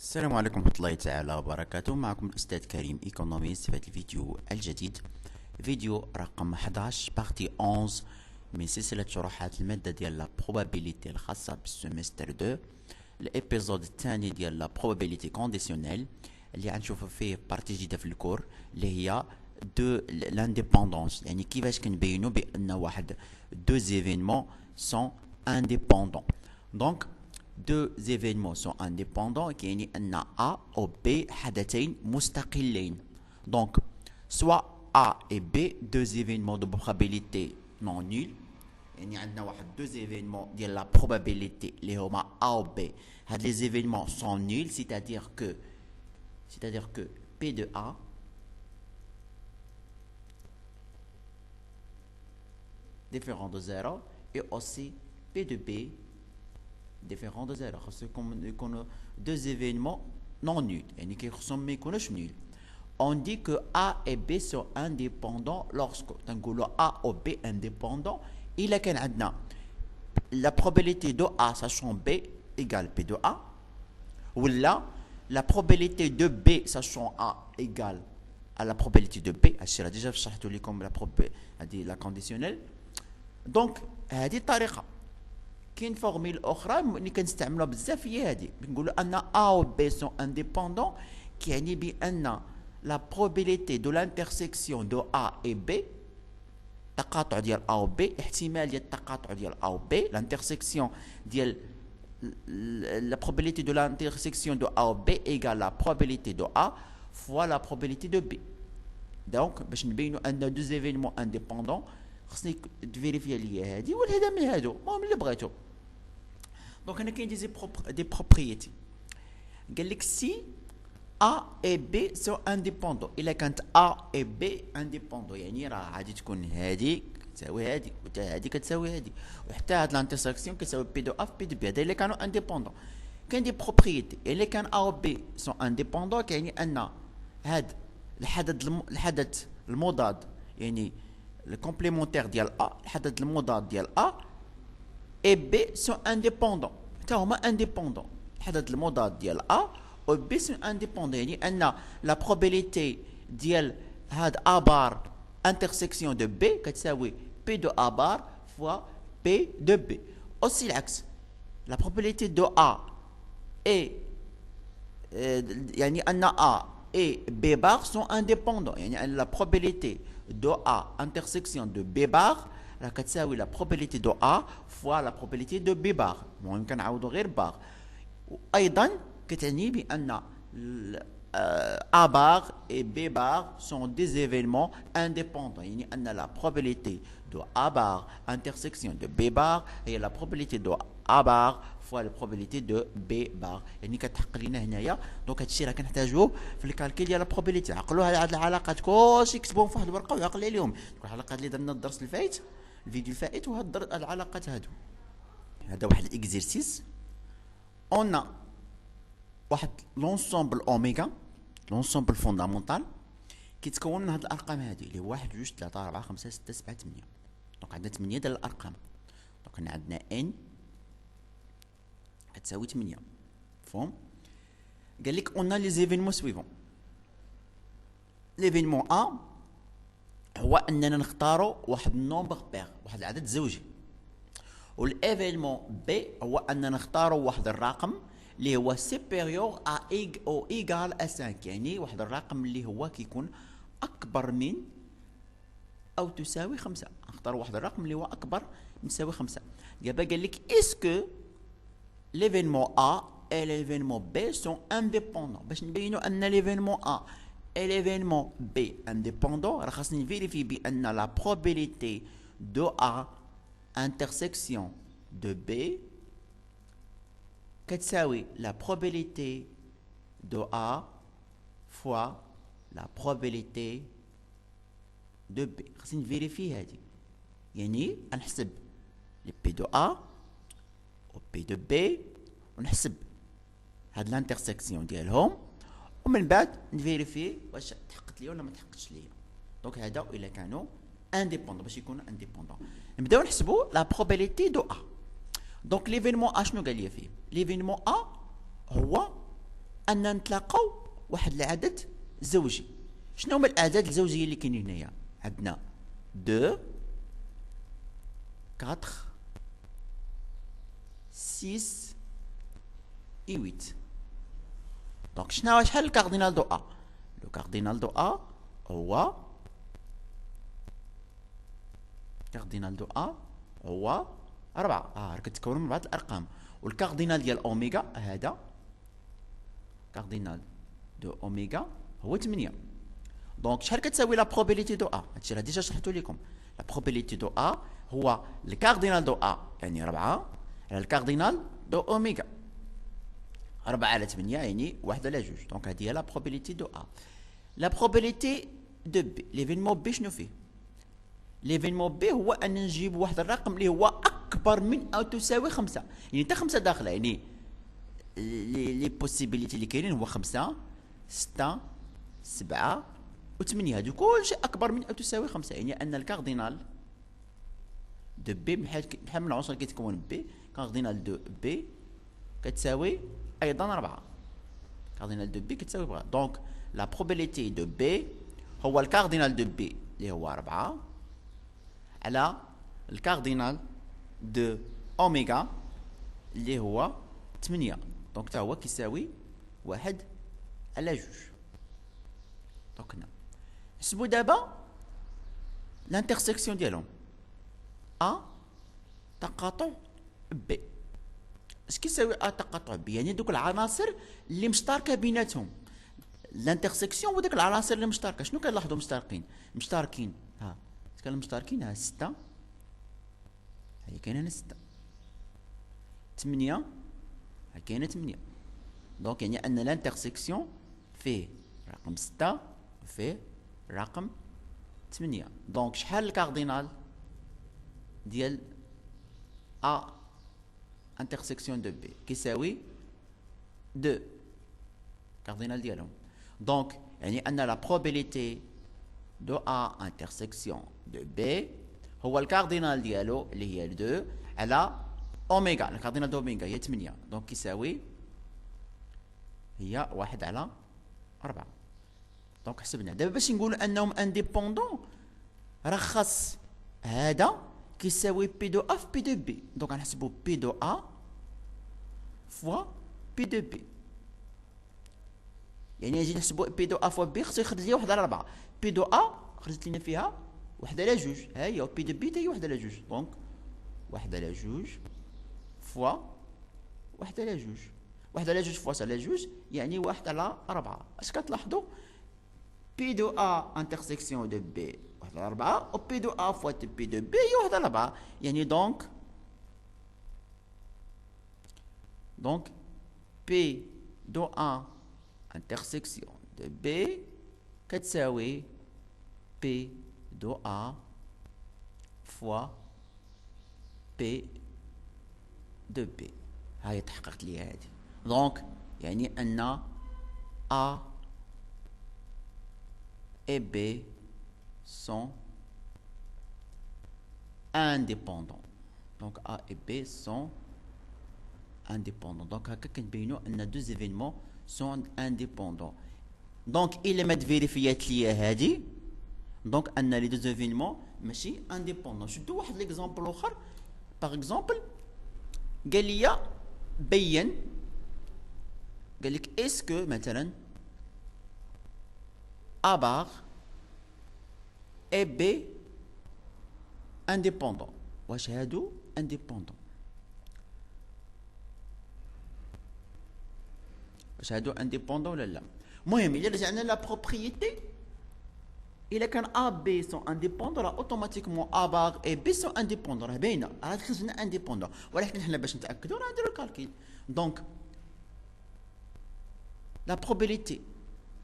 السلام عليكم ورحمة الله تعالى وبركاته. معكم الأستاذ كريم إيكونوميست في هذا الفيديو الجديد، فيديو رقم 11 بارتي 11 من سلسلة شروحات المادة ديال لا probabilité الخاصة بالسمستر 2، الابيزود الثاني ديال لا probabilité كونديسيونيل اللي غنشوفو فيه بارتي جديدة في الكور اللي هي دو لانديبوندونس، يعني كيفاش كنبينو بأن واحد دو زيفينمون سون انديبوندون. دونك deux événements sont indépendants qui يعني أن A ou B حدثين مستقلين. Donc soit A et B deux événements de probabilité non nulle، يعني عندنا واحد deux événements ديال la probabilité اللي هما A ou B. هاد les événements sont nuls، c'est-à-dire que P de A différent de 0 et aussi P de B différent de 0. خاصو يكونوا deux événements non nuls، يعني كيخصهم ما يكونوش nuls. On dit que A et B sont indépendants lorsque تنقولوا A ou B indépendants إلا كان عندنا la probabilité de A sachant B égale P de A، ولا la probabilité de B sachant A égale à la probabilité de B. هادشي راه ديجا شرحتو لكم هادي لا كونديسيونيل. دونك هادي الطريقه. كاين فورميل اخرى اللي كنستعملوها بزاف هي هذه، بنقولوا ان A و B sont indépendants، كيعني بان لا probabilité de l'intersection de A et B، التقاطع ديال A و B، احتماليه التقاطع ديال A و B، l'intersection ديال la probabilité de l'intersection de A ou B égale la probabilité de A fois la probabilité de B. دونك باش نبينوا ان دو زيفينمون انديبوندون خصني تفيريفيا ليا هادي والهذا من هادو المهم اللي بغيتو. دونك هنا كاين دي بروبريتي. قال لك سي A et B sont indépendants، الا كانت A et B indépendants يعني راه غادي تكون هادي كتساوي هادي وحتى هادي كتساوي هادي وحتى هاد لانترسكسيون كتساوي بي دو A في بي دو B. هذا الا كانوا انديبوندون. كاين دي بروبريتي الا كان A و B sont indépendants كيعني ان هاد الحدث المضاد، يعني الكومبليمونتير ديال A، الحدث المضاد ديال A et B sont indépendants، حتى هما indépendants. الحدث المضاد ديال A و B sont indépendants، يعني أن la probabilité ديال هاد A بار intersection de B كتساوي P de A بار fois P de B. aussi العكس، la probabilité de A et يعني أن A et B bar sont indépendants، يعني أن la probabilité de A intersection de B bar راه كتساوي la probabilité de A fois la probabilité de B bar. المهم كنعاودو غير بار. وايضا كتعني بان A bar et B bar sont des événements indépendants، يعني ان la probabilité de A bar intersection de B bar هي la probabilité de A bar fois la probabilité de B bar. يعني كتحقق لنا هنايا. دونك هادشي راه كنحتاجوه في الكالكيل ديال la probability. عقلوها هاد العلاقات كلشي كتبوهم في واحد الورقه وعقل عليهم. الحلقات اللي درنا الدرس الفايت الفيديو الفائت وهاد العلاقات هادو. هذا واحد الاكزرسيس. اون واحد لونسومبل اوميغا، لونسومبل فوندامونتال كيتكون من هاد الارقام هادي اللي هو 1 2 3 4 5 6 7 8. دونك عندنا 8 ديال الارقام. دونك هنا عندنا ان كتساوي 8. مفهوم؟ قال لك اون لي زيفينمون سويفون. ليفينمون ا هو اننا نختاروا واحد النومبر بير، واحد العدد زوجي. والايفينمون بي هو اننا نختاروا واحد الرقم اللي هو سوبيريور او ايغال ا 5، يعني واحد الرقم اللي هو كيكون اكبر من او تساوي 5. نختاروا واحد الرقم اللي هو اكبر من يساوي 5. دابا قال لك اسكو ليفينمون ا et l'événement B sont indépendants. باش نبينوا ان l'événement A et l'événement B indépendant راه خاصني نفيريفي بان la probabilité de A intersection de B كتساوي la probabilité de A fois la probabilité de B. خاصني نفيريفي هادي، يعني نحسب لي P de A و P de B ونحسب هاد الانترسكسيون ديالهم ومن بعد نفيريفي واش تحققت ليا ولا ما تحققتش ليا. دونك هذا الا كانوا انديبوندون. باش يكونوا انديبوندون نبداو نحسبوا لا probabilité de A. دونك ليفينمون A شنو قال لي فيه؟ ليفينمون A هو ان نتلاقاو واحد العدد زوجي. شنو هما الاعداد الزوجيه اللي كاينين هنايا؟ عندنا 2 4 6 et 8. دونك شحال الكاردينال دو ا؟ لو كاردينال دو ا هو هو 4. كتكون من 4 الارقام. والكاردينال ديال اوميغا هذا كاردينال دو اوميغا هو 8. دونك شحال كتساوي لا بروبابيليتي دو ا؟ هادشي راه ديجا شرحتو لكم. لا بروبابيليتي دو ا هو الكاردينال دو ا يعني 4 على الكاردينال دو اوميغا. 4 على 8 يعني 1 على 2. دونك هذه هي لا بروبابيليتي دو ا. لا بروبابيليتي دو بي، ليفينمون بي شنو فيه؟ ليفينمون بي هو ان نجيب واحد الرقم اللي هو اكبر من او تساوي 5، يعني حتى 5 داخله، يعني لي بوسيبيليتي اللي كاينين هو 5 6 7 و8. هادو كلشي اكبر من او تساوي 5، يعني ان الكاردينال دو بي بحال من العنصر اللي كيتكون بي، كاردينال دو بي كتساوي ايضا 4. كاردينال دو بي كتساوي 4. دونك لا بروبابيليتي دو بي هو الكاردينال دو بي اللي هو 4 على الكاردينال دو اوميغا اللي هو 8. دونك حتى هو كيساوي 1 على 2. دونك هنا نحسبو دابا لانترسيكسيون ديالهم ا تقاطع بي. اش كيساوي ا تقاطع بي؟ يعني دوك العناصر اللي مشتركه بيناتهم. لانترسيكسيون وداك العناصر اللي مشتركه شنو كنلاحظوا؟ مشتركين ها كانوا مشتركين. ها 6 هي كاينه هنا 6، 8 ها كاينه 8. دونك يعني ان لانترسيكسيون فيه رقم 6 وفيه رقم 8. دونك شحال الكاردينال ديال ا انترسيكسيون دو بي؟ كيساوي 2 كاردينال ديالهم. دونك يعني ان لا بروبابيليتي دو ا انترسيكسيون دو بي هو الكاردينال ديالو اللي هي 2 على اوميغا. الكاردينال دو اوميغا هي 8. دونك كيساوي هي 1 على 4. دونك حسبنا دابا باش نقولوا انهم انديبوندون، راه خاص هذا كيساوي بي دو ا في بي دو بي. دونك غنحسبوا بي دو ا فوا بي دو بي، يعني نجي نحسبوا بي دو ا فوا بي خصو يخرج لي 1 على 4. بي دو ا خرجت لنا فيها 1 على 2، ها هي بي دو بي حتى هي 1 على 2. دونك 1 على 2 فوا 1 على 2. 1 على 2 فوا على 2 يعني 1 على 4. اش كتلاحظوا؟ بي دو ا انترسيكسيون دو بي 1 على 4 و بي دو ا فوا بي دو بي هي 1 على 4. يعني دونك بي دو ا انترسيكسيون دو بي كتساوي بي دو ا فوا بي دو بي. هاي تحققت لي هذه. دونك يعني ان ا et B sont indépendants. Donc A et B sont indépendants. Donc هكا كنبينوا ان deux événements sont indépendants. Donc إلا ما تفيريفيات ليا هادي دونك ان لي deux événements ماشي indépendants. شدوا واحد ليكزامبل اخر. باغ اكزومبل قال لي بين، قال لك اسكو مثلا A bar et B indépendant. واش هادو indépendant؟ واش هادو indépendant ولا لا؟ المهم الا رجعنا لا بروبريتي، الا كان A B sont indépendants راه اوتوماتيكمون A bar et B sont indépendants. راه باينه، راه خرجنا indépendant. ولكن حنا باش نتاكدوا راه نديرو الكالكيل. دونك لا بروبابيليتي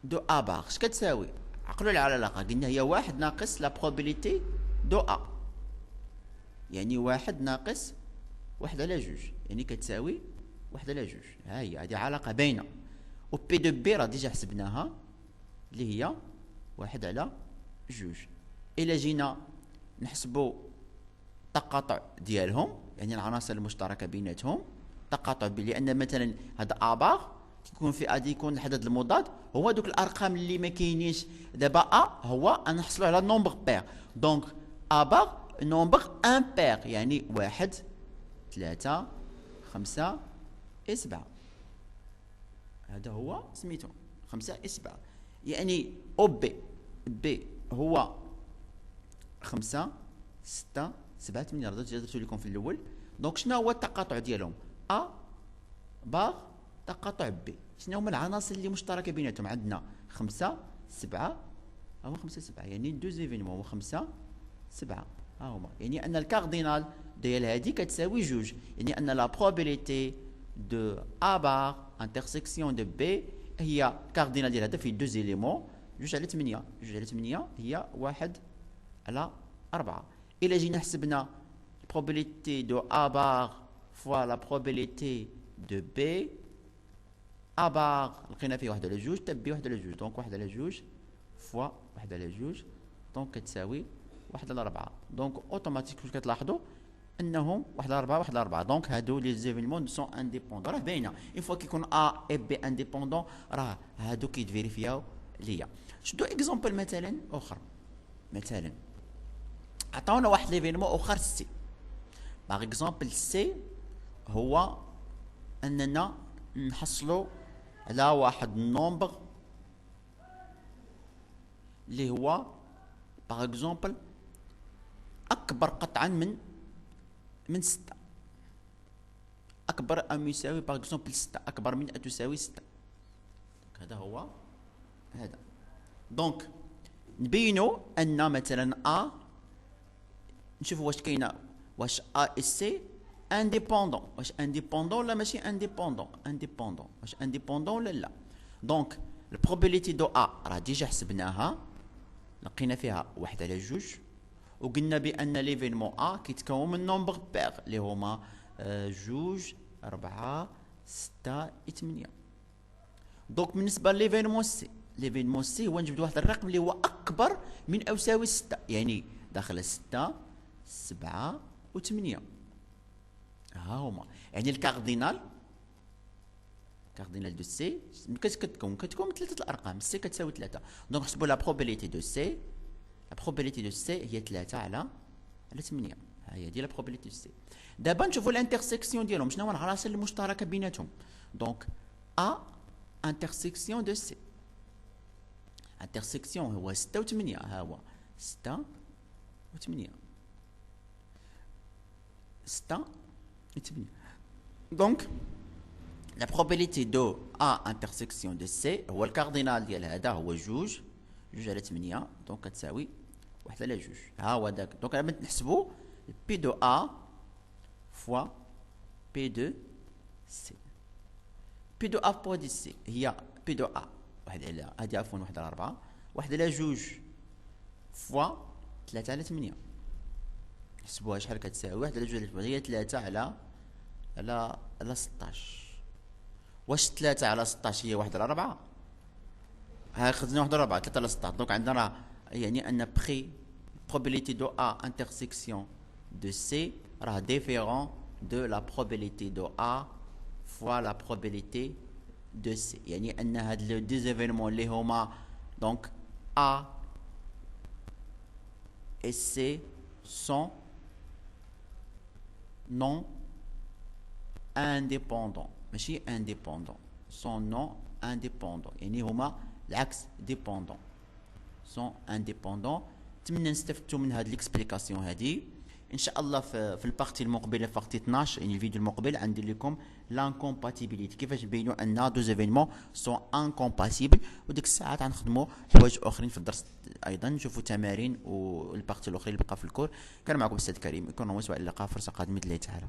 دو ا بار اش كتساوي؟ عقلوا لي على العلاقه، قلنا هي 1 ناقص لا بروبابيليتي دو ا، يعني 1 ناقص 1 على 2 يعني كتساوي 1 على 2. ها هي هذه علاقه باينه. و بي دو بي راه ديجا حسبناها اللي هي 1 على 2. الا جينا نحسبوا التقاطع ديالهم، يعني العناصر المشتركه بيناتهم تقاطع لان مثلا هذا ا بار كيكون في ا يكون العدد المضاد هو دوك الارقام اللي ما كاينينش دابا ا هو نحصلوا على نومبر بير. دونك ا باغ نومبر ان بير يعني 1 3 5 7. هذا هو سميتو 5 7 يعني او بي هو 5 6 7 8 درت لكم في الاول. دونك شنو هو التقاطع ديالهم؟ ا باغ تقاطع بي. شنو هما العناصر اللي مشتركه بيناتهم؟ عندنا 5 7 هو 5 7 يعني دو زيفينمون هو 5 7 ها هما. يعني ان الكاردينال ديال هادي كتساوي جوج، يعني ان لا بروبابيليتي دو ا باغ انترسيكسيون دو بي هي كاردينال ديال هذا فيه دو زيليمون 2 على 8. 2 على 8 هي 1 على 4. إلا جينا حسبنا probabilité de A bar fois la probabilité de B A bar لقينا فيه 1 على 2 تبي 1 على 2 دونك 1 على 2 فوا 1 على 2 دونك كتساوي 1 على 4. دونك اوتوماتيك واش كتلاحظوا انهم 1 على 4 1 على 4. دونك هادو لي زيفينمون سون انديبوندون راه باينه. اون فوا كيكون A et B انديبوندون راه هادو كيتفيريفياو ليا. شدو اكزومبل مثلا اخر. مثلا عطاونا واحد ليفينمون اخر سي. باغ اكزومبل سي هو اننا نحصلوا على واحد النومبر اللي هو باغ اكزومبل اكبر قطعا من 6. اكبر ام يساوي باغ اكزومبل 6 اكبر من تساوي 6. هذا هو هذا. دونك نبينوا ان مثلا ا نشوفوا واش كاينه واش ا و سي انديبوندون. واش انديبوندون ولا ماشي انديبوندون؟ انديبوندون. واش انديبوندون ولا لا؟ دونك البروبابيليتي دو ا راه ديجا حسبناها لقينا فيها 1 على 2 وقلنا بان ليفينمون ا كيتكون من نومبر بير اللي هما 2 4 6 8. دونك بالنسبه ليفينمون سي، ليفينمون سي هو نجبد واحد الرقم اللي هو اكبر من او يساوي 6 يعني داخل 6 7 و8 ها هما. يعني الكاردينال دو سي كتكون من 3 الارقام. سي كتساوي 3. دونك نحسبوا لا بروبابيليتي دو سي. لا بروبابيليتي دو سي هي 3 على 8. ها هي ديال لا بروبابيليتي دو سي. دابا نشوفوا الانترسيكسيون ديالهم شنو هو العناصر المشتركه بيناتهم. دونك ا انترسيكسيون دو سي. انترسيكسيون هو 6 و 8 ها هو 6 و 8 6 و 8. دونك لا probabilité دو A intersection de C هو الكاردينال ديال هذا هو 2 على 8 دونك كتساوي 1 على 2 ها هو داك. دونك انا نحسبوا بي دو A فوا بي دو C. بي دو A فوا دي C هي بي دو A 1 على هادي عفوا 1 على 4 1 على 2 فوا 3 على 8. نحسبوها شحال كتساوي 1 على 2 على 8 هي 3 على 16. واش 3 على 16 هي 1 على 4؟ ها خدنا 1 على 4 3 على 16. دونك عندنا راه يعني ان بري probabilité دو A intersection de C راه ديفيرون دو لا probabilité دو A fois la probabilité de C. يعني ان هاد لو دي زيفينمون اللي هما دونك A et C sont non indépendants. ماشي indépendants sont non indépendants يعني هما العكس dépendants sont indépendants. نتمنى نستفدتوا من هاد ليكسبليكاسيون هادي. ان شاء الله في البارتي المقبله في بارتي 12 يعني الفيديو المقبل عندي لكم لانكومباتيبيليتي كيفاش نبينوا ان دو زيفينمون سون انكومباتيبل. وديك الساعات غنخدموا حوايج اخرين في الدرس ايضا نشوفوا تمارين والبارتي الاخرى اللي بقى في الكور. كان معكم استاذ كريم. يكون هو سواء اللقاء فرصه قادمه لله تعالى.